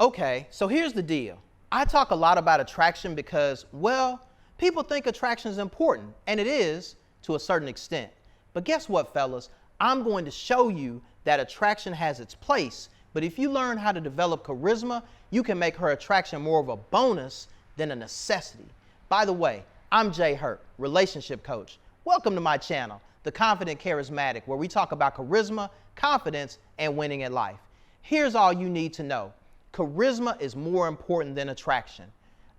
Okay, so here's the deal. I talk a lot about attraction because, well, people think attraction is important, and it is to a certain extent. But guess what, fellas? I'm going to show you that attraction has its place, but if you learn how to develop charisma, you can make her attraction more of a bonus than a necessity. By the way, I'm Jay Hurt, relationship coach. Welcome to my channel, The Confident Charismatic, where we talk about charisma, confidence, and winning at life. Here's all you need to know. Charisma is more important than attraction.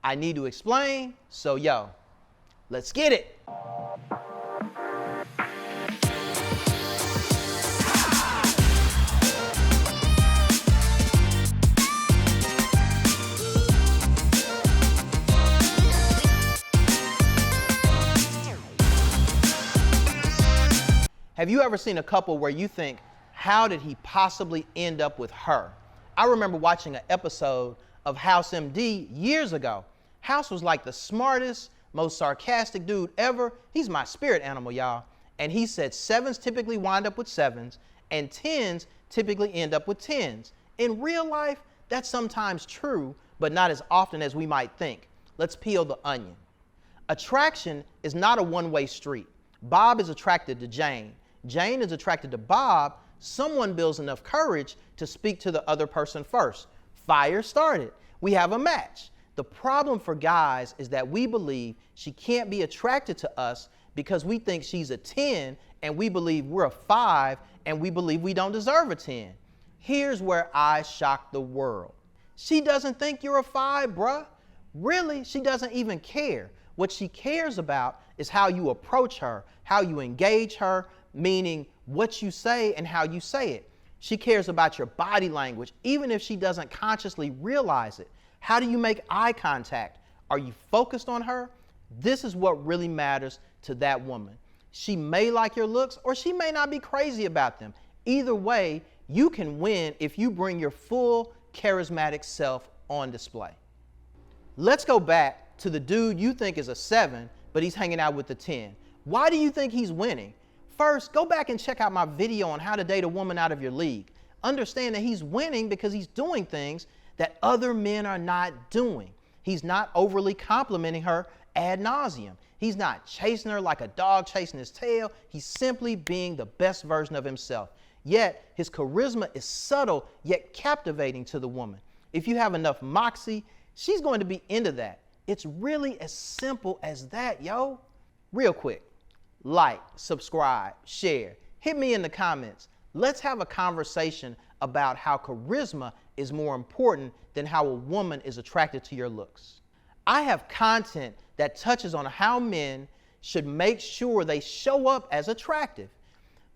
I need to explain, so let's get it. Have you ever seen a couple where you think, how did he possibly end up with her? I remember watching an episode of House MD years ago. House was like the smartest, most sarcastic dude ever. He's my spirit animal, y'all. And he said 7s typically wind up with 7s and 10s typically end up with 10s. In real life, that's sometimes true, but not as often as we might think. Let's peel the onion. Attraction is not a one-way street. Bob is attracted to Jane. Jane is attracted to Bob. Someone builds enough courage to speak to the other person first. Fire started. We have a match. The problem for guys is that we believe she can't be attracted to us because we think she's a 10 and we believe we're a 5 and we believe we don't deserve a 10. Here's where I shock the world. She doesn't think you're a 5, bruh. Really, she doesn't even care. What she cares about is how you approach her, how you engage her, meaning what you say and how you say it. She cares about your body language, even if she doesn't consciously realize it. How do you make eye contact? Are you focused on her? This is what really matters to that woman. She may like your looks or she may not be crazy about them. Either way, you can win if you bring your full charismatic self on display. Let's go back to the dude you think is a 7, but he's hanging out with the 10. Why do you think he's winning? First, go back and check out my video on how to date a woman out of your league. Understand that he's winning because he's doing things that other men are not doing. He's not overly complimenting her ad nauseum. He's not chasing her like a dog chasing his tail. He's simply being the best version of himself. Yet, his charisma is subtle yet captivating to the woman. If you have enough moxie, she's going to be into that. It's really as simple as that, yo. Real quick. Like, subscribe, share, hit me in the comments. Let's have a conversation about how charisma is more important than how a woman is attracted to your looks. I have content that touches on how men should make sure they show up as attractive.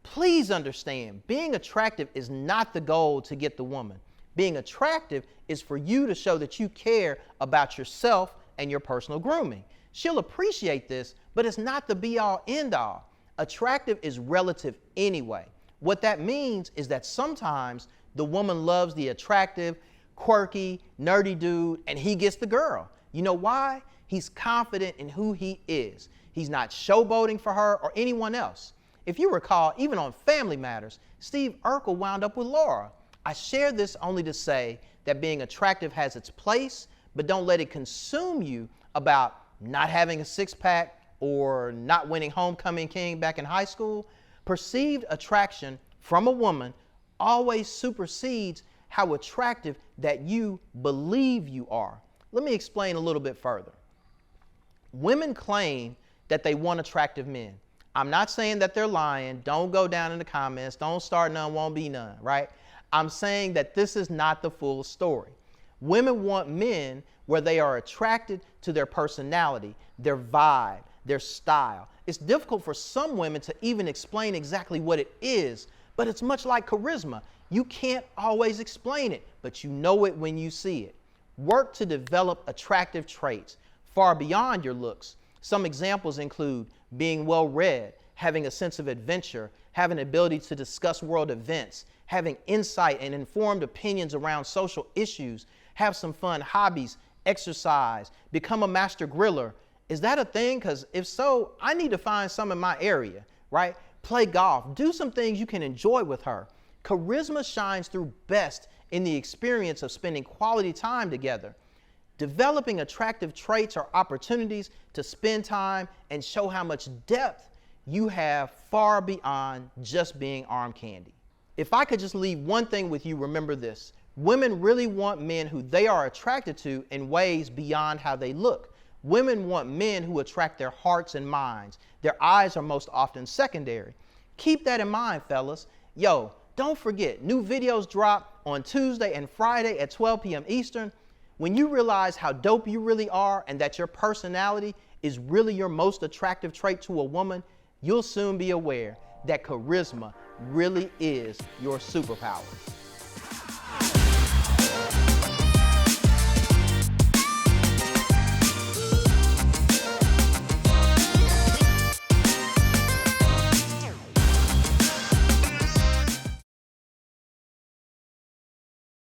Please understand, being attractive is not the goal to get the woman. Being attractive is for you to show that you care about yourself and your personal grooming. She'll appreciate this, but it's not the be-all, end-all. Attractive is relative anyway. What that means is that sometimes the woman loves the attractive, quirky, nerdy dude, and he gets the girl. You know why? He's confident in who he is. He's not showboating for her or anyone else. If you recall, even on Family Matters, Steve Urkel wound up with Laura. I share this only to say that being attractive has its place, but don't let it consume you about not having a six-pack or not winning homecoming king back in high school. Perceived attraction from a woman always supersedes how attractive that you believe you are. Let me explain a little bit further. Women claim that they want attractive men. I'm not saying that they're lying. Don't go down in the comments. Don't start none, won't be none, right? I'm saying that this is not the full story. Women want men where they are attracted to their personality, their vibe, their style. It's difficult for some women to even explain exactly what it is, but it's much like charisma. You can't always explain it, but you know it when you see it. Work to develop attractive traits far beyond your looks. Some examples include being well-read, having a sense of adventure, having the ability to discuss world events, having insight and informed opinions around social issues, have some fun hobbies, exercise, become a master griller. Is that a thing? Because if so, I need to find some in my area, right? Play golf, do some things you can enjoy with her. Charisma shines through best in the experience of spending quality time together. Developing attractive traits or opportunities to spend time and show how much depth you have far beyond just being arm candy. If I could just leave one thing with you, remember this. Women really want men who they are attracted to in ways beyond how they look. Women want men who attract their hearts and minds. Their eyes are most often secondary. Keep that in mind, fellas. Yo, don't forget, new videos drop on Tuesday and Friday at 12 p.m. Eastern. When you realize how dope you really are and that your personality is really your most attractive trait to a woman, you'll soon be aware that charisma really is your superpower.